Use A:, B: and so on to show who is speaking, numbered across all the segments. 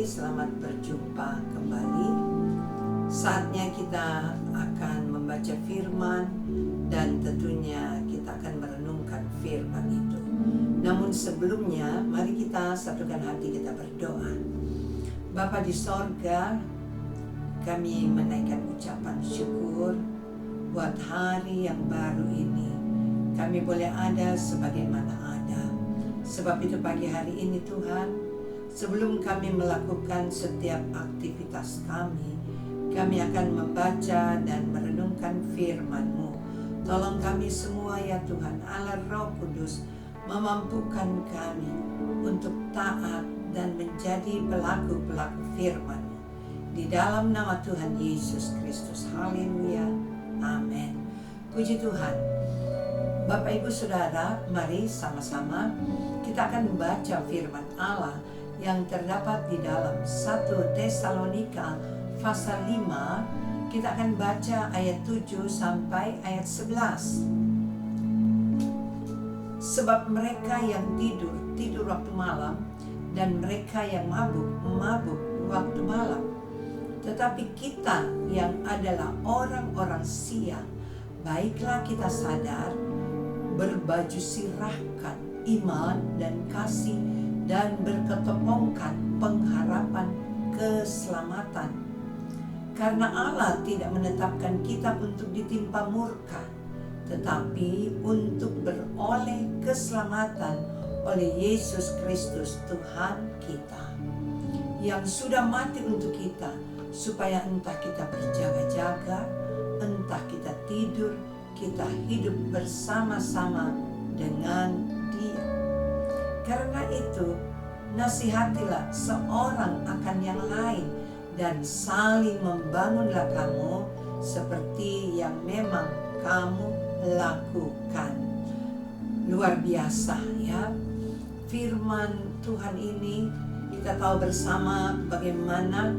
A: selamat berjumpa kembali. Saatnya kita akan membaca firman dan tentunya kita akan merenungkan firman itu. Namun sebelumnya, mari kita satukan hati kita berdoa. Bapa di sorga, kami menaikkan ucapan syukur buat hari yang baru ini. Kami boleh ada sebagaimana ada. Sebab itu pagi hari ini Tuhan, sebelum kami melakukan setiap aktivitas kami akan membaca dan merenungkan firman-Mu. Tolong kami semua ya Tuhan, Allah Roh Kudus, memampukan kami untuk taat dan menjadi pelaku-pelaku firman-Mu. Di dalam nama Tuhan Yesus Kristus. Haleluya. Amin. Puji Tuhan. Bapak Ibu Saudara, mari sama-sama kita akan membaca firman Allah yang terdapat di dalam 1 Tesalonika pasal 5. Kita akan baca ayat 7 sampai ayat 11. Sebab mereka yang tidur waktu malam, dan mereka yang mabuk waktu malam. Tetapi kita yang adalah orang-orang siang, baiklah kita sadar, berbaju sirahkan iman dan kasih, dan berketopongkan pengharapan keselamatan. Karena Allah tidak menetapkan kita untuk ditimpa murka, tetapi untuk beroleh keselamatan oleh Yesus Kristus Tuhan kita, yang sudah mati untuk kita, supaya entah kita berjaga-jaga, entah kita tidur, kita hidup bersama-sama dengan Dia. Karena itu, nasihatilah seorang akan yang lain, dan saling membangunlah kamu seperti yang memang kamu lakukan. Luar biasa ya, firman Tuhan ini kita tahu bersama bagaimana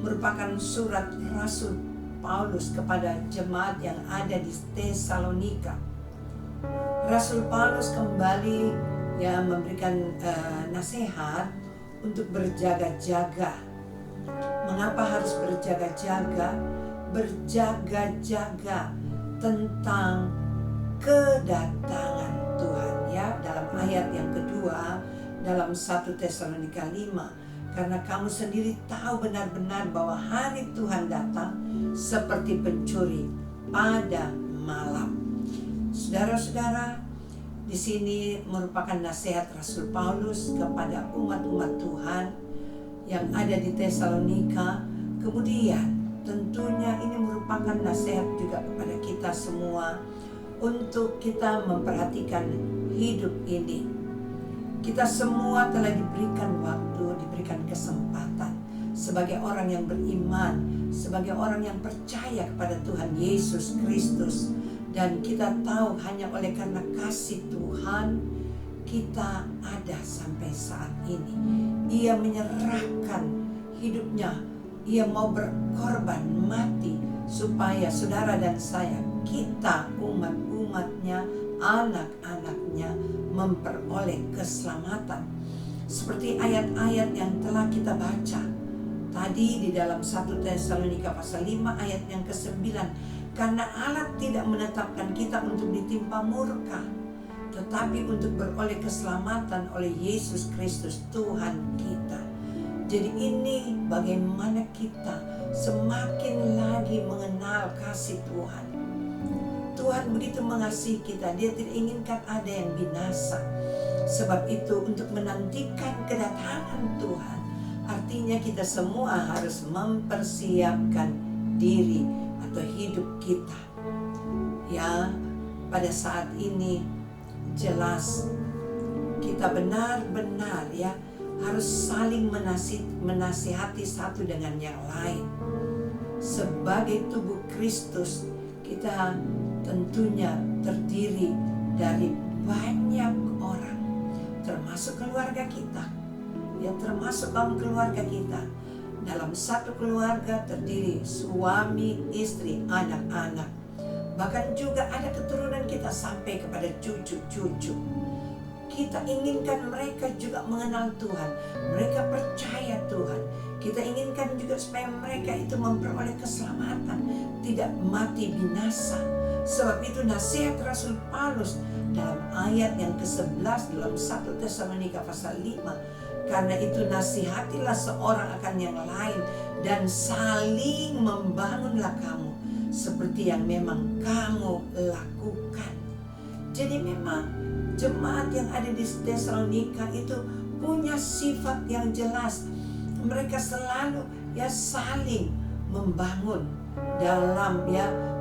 A: merupakan surat Rasul Paulus kepada jemaat yang ada di Tesalonika. Rasul Paulus kembali ya memberikan nasihat untuk berjaga-jaga. Mengapa harus berjaga-jaga? Berjaga-jaga tentang kedatangan Tuhan ya, dalam ayat yang kedua dalam 1 Tesalonika 5. Karena kamu sendiri tahu benar-benar bahwa hari Tuhan datang seperti pencuri pada malam. Saudara-saudara, di sini merupakan nasihat Rasul Paulus kepada umat-umat Tuhan yang ada di Tesalonika. Kemudian tentunya ini merupakan nasihat juga kepada kita semua untuk kita memperhatikan hidup ini. Kita semua telah diberikan waktu, diberikan kesempatan sebagai orang yang beriman, sebagai orang yang percaya kepada Tuhan Yesus Kristus. Dan kita tahu hanya oleh karena kasih Tuhan kita ada sampai saat ini. Ia menyerahkan hidupnya, ia mau berkorban mati supaya saudara dan saya, kita umat-umatnya, anak-anaknya memperoleh keselamatan. Seperti ayat-ayat yang telah kita baca tadi di dalam 1 Tesalonika pasal 5 ayat yang ke-9. Karena Allah tidak menetapkan kita untuk ditimpa murka, tetapi untuk beroleh keselamatan oleh Yesus Kristus Tuhan kita. Jadi ini bagaimana kita semakin lagi mengenal kasih Tuhan. Tuhan begitu mengasihi kita, Dia tidak inginkan ada yang binasa. Sebab itu untuk menantikan kedatangan Tuhan, artinya kita semua harus mempersiapkan diri atau hidup kita. Ya, pada saat ini jelas kita benar-benar ya harus saling menasihati satu dengan yang lain. Sebagai tubuh Kristus, kita tentunya terdiri dari banyak orang, termasuk keluarga kita. Ya, termasuk kaum keluarga kita. Dalam satu keluarga terdiri suami, istri, anak-anak. Bahkan juga ada keturunan kita sampai kepada cucu-cucu. Kita inginkan mereka juga mengenal Tuhan, mereka percaya Tuhan. Kita inginkan juga supaya mereka itu memperoleh keselamatan, tidak mati binasa. Sebab itu nasihat Rasul Paulus dalam ayat yang ke-11 dalam 1 Tesalonika pasal 5. Karena itu nasihatilah seorang akan yang lain dan saling membangunlah kamu seperti yang memang kamu lakukan. Jadi memang jemaat yang ada di Tesalonika itu punya sifat yang jelas. Mereka selalu saling membangun dalam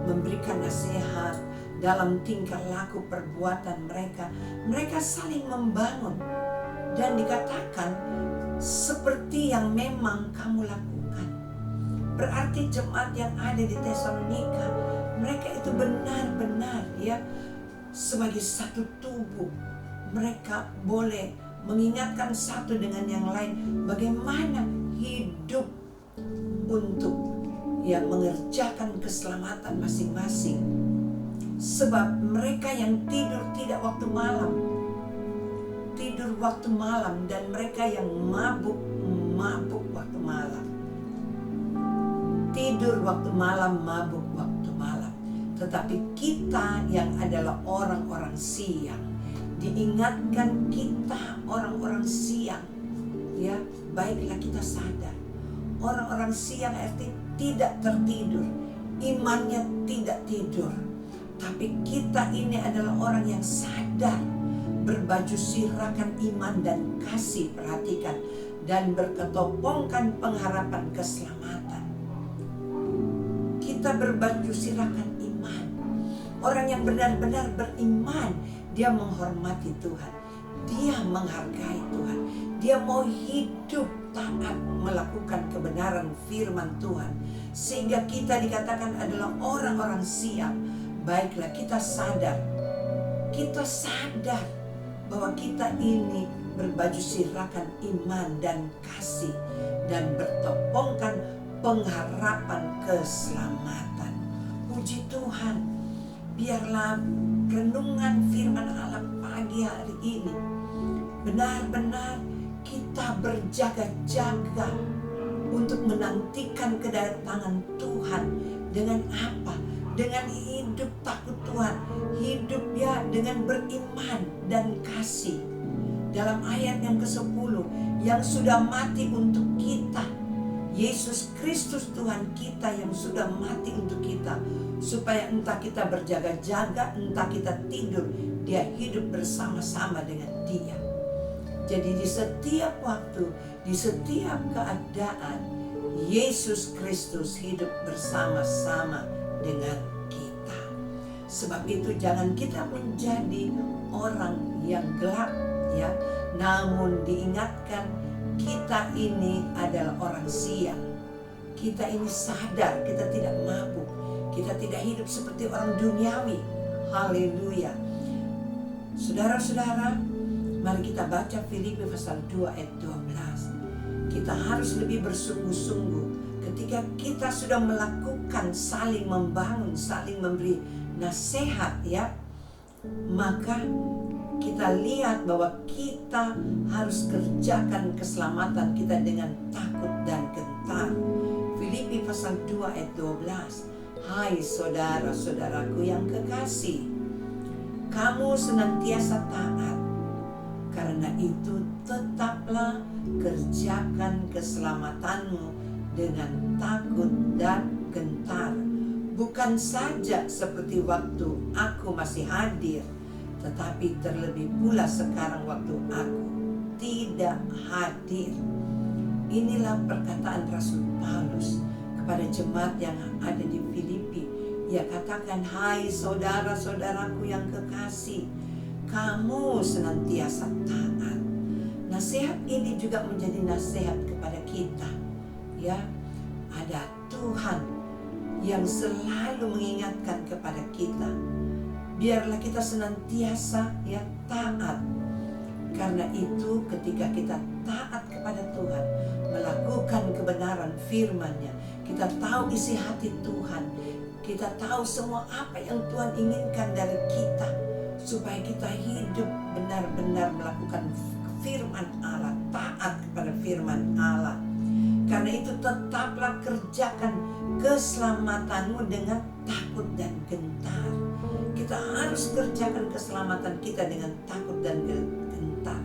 A: memberikan nasihat, dalam tingkah laku perbuatan mereka. Mereka saling membangun dan dikatakan seperti yang memang kamu lakukan. Berarti jemaat yang ada di Tesalonika, mereka itu benar-benar sebagai satu tubuh. Mereka boleh mengingatkan satu dengan yang lain bagaimana hidup untuk mengerjakan keselamatan masing-masing. Sebab mereka yang tidur tidak waktu malam, tidur waktu malam, dan mereka yang mabuk waktu malam. Tidur waktu malam, mabuk waktu malam. Tetapi kita yang adalah orang-orang siang, diingatkan kita orang-orang siang, baiklah kita sadar. Orang-orang siang arti tidak tertidur, imannya tidak tidur. Tapi kita ini adalah orang yang sadar, berbaju sirahkan iman dan kasih, perhatikan, dan berketopongkan pengharapan keselamatan. Kita berbaju sirahkan iman. Orang yang benar-benar beriman, dia menghormati Tuhan, dia menghargai Tuhan, dia mau hidup taat melakukan kebenaran firman Tuhan. Sehingga kita dikatakan adalah orang-orang siang. Baiklah kita sadar bahwa kita ini berbaju sirahkan iman dan kasih dan bertopongkan pengharapan keselamatan. Puji Tuhan, biarlah renungan firman Allah pagi hari ini benar-benar kita berjaga-jaga untuk menantikan kedatangan Tuhan. Dengan apa? Dengan hidup takut Tuhan, hidup dengan beriman dan kasih. Dalam ayat yang ke-10, yang sudah mati untuk kita, Yesus Kristus Tuhan kita yang sudah mati untuk kita, supaya entah kita berjaga-jaga, entah kita tidur, dia hidup bersama-sama dengan dia. Jadi di setiap waktu, di setiap keadaan, Yesus Kristus hidup bersama-sama dengan kita. Sebab itu jangan kita menjadi orang yang gelap, namun diingatkan kita ini adalah orang siang. Kita ini sadar, kita tidak mabuk, kita tidak hidup seperti orang duniawi. Haleluya. Saudara-saudara, mari kita baca Filipi pasal 2 ayat 12. Kita harus lebih bersungguh-sungguh ketika kita sudah melakukan saling membangun, saling memberi nasihat, maka kita lihat bahwa kita harus kerjakan keselamatan kita dengan takut dan gentar. Filipi pasal 2 ayat 12. Hai saudara-saudaraku yang kekasih, kamu senantiasa taat. Karena itu tetaplah kerjakan keselamatanmu dengan takut dan gentar. Bukan saja seperti waktu aku masih hadir, tetapi terlebih pula sekarang waktu aku tidak hadir. Inilah perkataan Rasul Paulus kepada jemaat yang ada di Filipi. Ia katakan, hai saudara-saudaraku yang kekasih, kamu senantiasa taat. Nasihat ini juga menjadi nasihat kepada kita. Ada Tuhan yang selalu mengingatkan kepada kita. Biarlah kita senantiasa taat. Karena itu ketika kita taat kepada Tuhan, melakukan kebenaran firman-Nya, kita tahu isi hati Tuhan, kita tahu semua apa yang Tuhan inginkan dari kita. supaya kita hidup benar-benar melakukan firman Allah, taat kepada firman Allah. Karena itu tetaplah kerjakan keselamatanmu dengan takut dan gentar. Kita harus kerjakan keselamatan kita dengan takut dan gentar.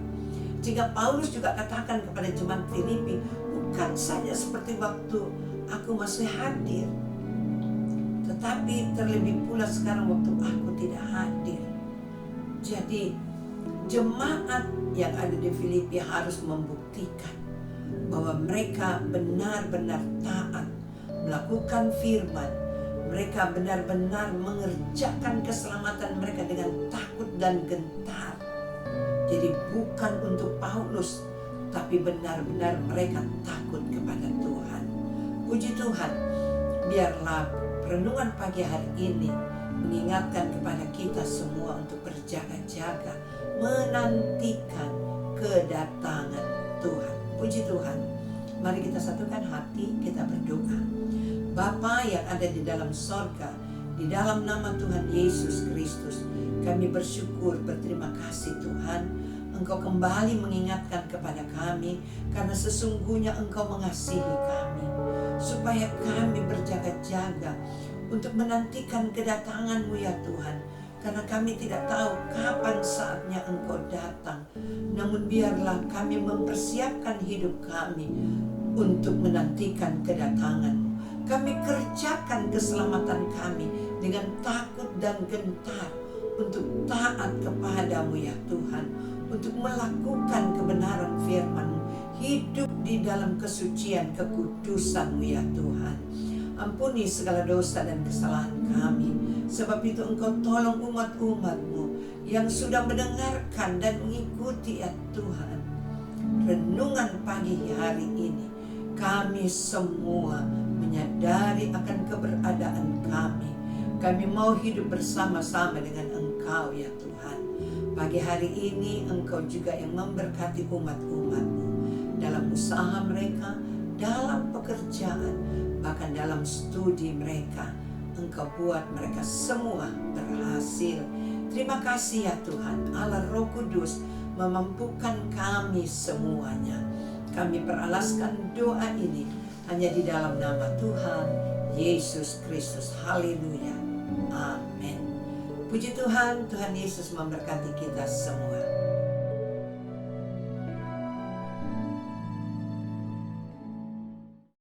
A: Jika Paulus juga katakan kepada jemaat Filipi, bukan saja seperti waktu aku masih hadir, tetapi terlebih pula sekarang waktu aku tidak hadir. Jadi jemaat yang ada di Filipi harus membuktikan bahwa mereka benar-benar taat melakukan firman. Mereka benar-benar mengerjakan keselamatan mereka dengan takut dan gentar. Jadi bukan untuk Paulus, tapi benar-benar mereka takut kepada Tuhan. Puji Tuhan, biarlah renungan pagi hari ini mengingatkan kepada kita semua untuk berjaga-jaga, menantikan kedatangan Tuhan. Puji Tuhan, mari kita satukan hati, kita berdoa. Bapa yang ada di dalam sorga, di dalam nama Tuhan Yesus Kristus, kami bersyukur, berterima kasih Tuhan. Engkau kembali mengingatkan kepada kami, karena sesungguhnya Engkau mengasihi kami, supaya kami berjaga-jaga untuk menantikan kedatangan-Mu ya Tuhan. Karena kami tidak tahu kapan saatnya Engkau datang. Namun biarlah kami mempersiapkan hidup kami untuk menantikan kedatangan-Mu. Kami kerjakan keselamatan kami dengan takut dan gentar untuk taat kepadamu ya Tuhan, untuk melakukan kebenaran firman-Mu, hidup di dalam kesucian kekudusan-Mu ya Tuhan. Ampuni segala dosa dan kesalahan kami, sebab itu Engkau tolong umat-umat-Mu yang sudah mendengarkan dan mengikuti ya Tuhan renungan pagi hari ini. Kami semua menyadari akan keberadaan kami. Kami mau hidup bersama-sama dengan Engkau ya Tuhan. Pagi hari ini Engkau juga yang memberkati umat-umat-Mu dalam usaha mereka, dalam pekerjaan, bahkan dalam studi mereka. Engkau buat mereka semua berhasil. Terima kasih ya Tuhan, Allah Roh Kudus memampukan kami semuanya. Kami peralaskan doa ini hanya di dalam nama Tuhan Yesus Kristus. Haleluya. Amin. Puji Tuhan, Tuhan Yesus memberkati kita semua.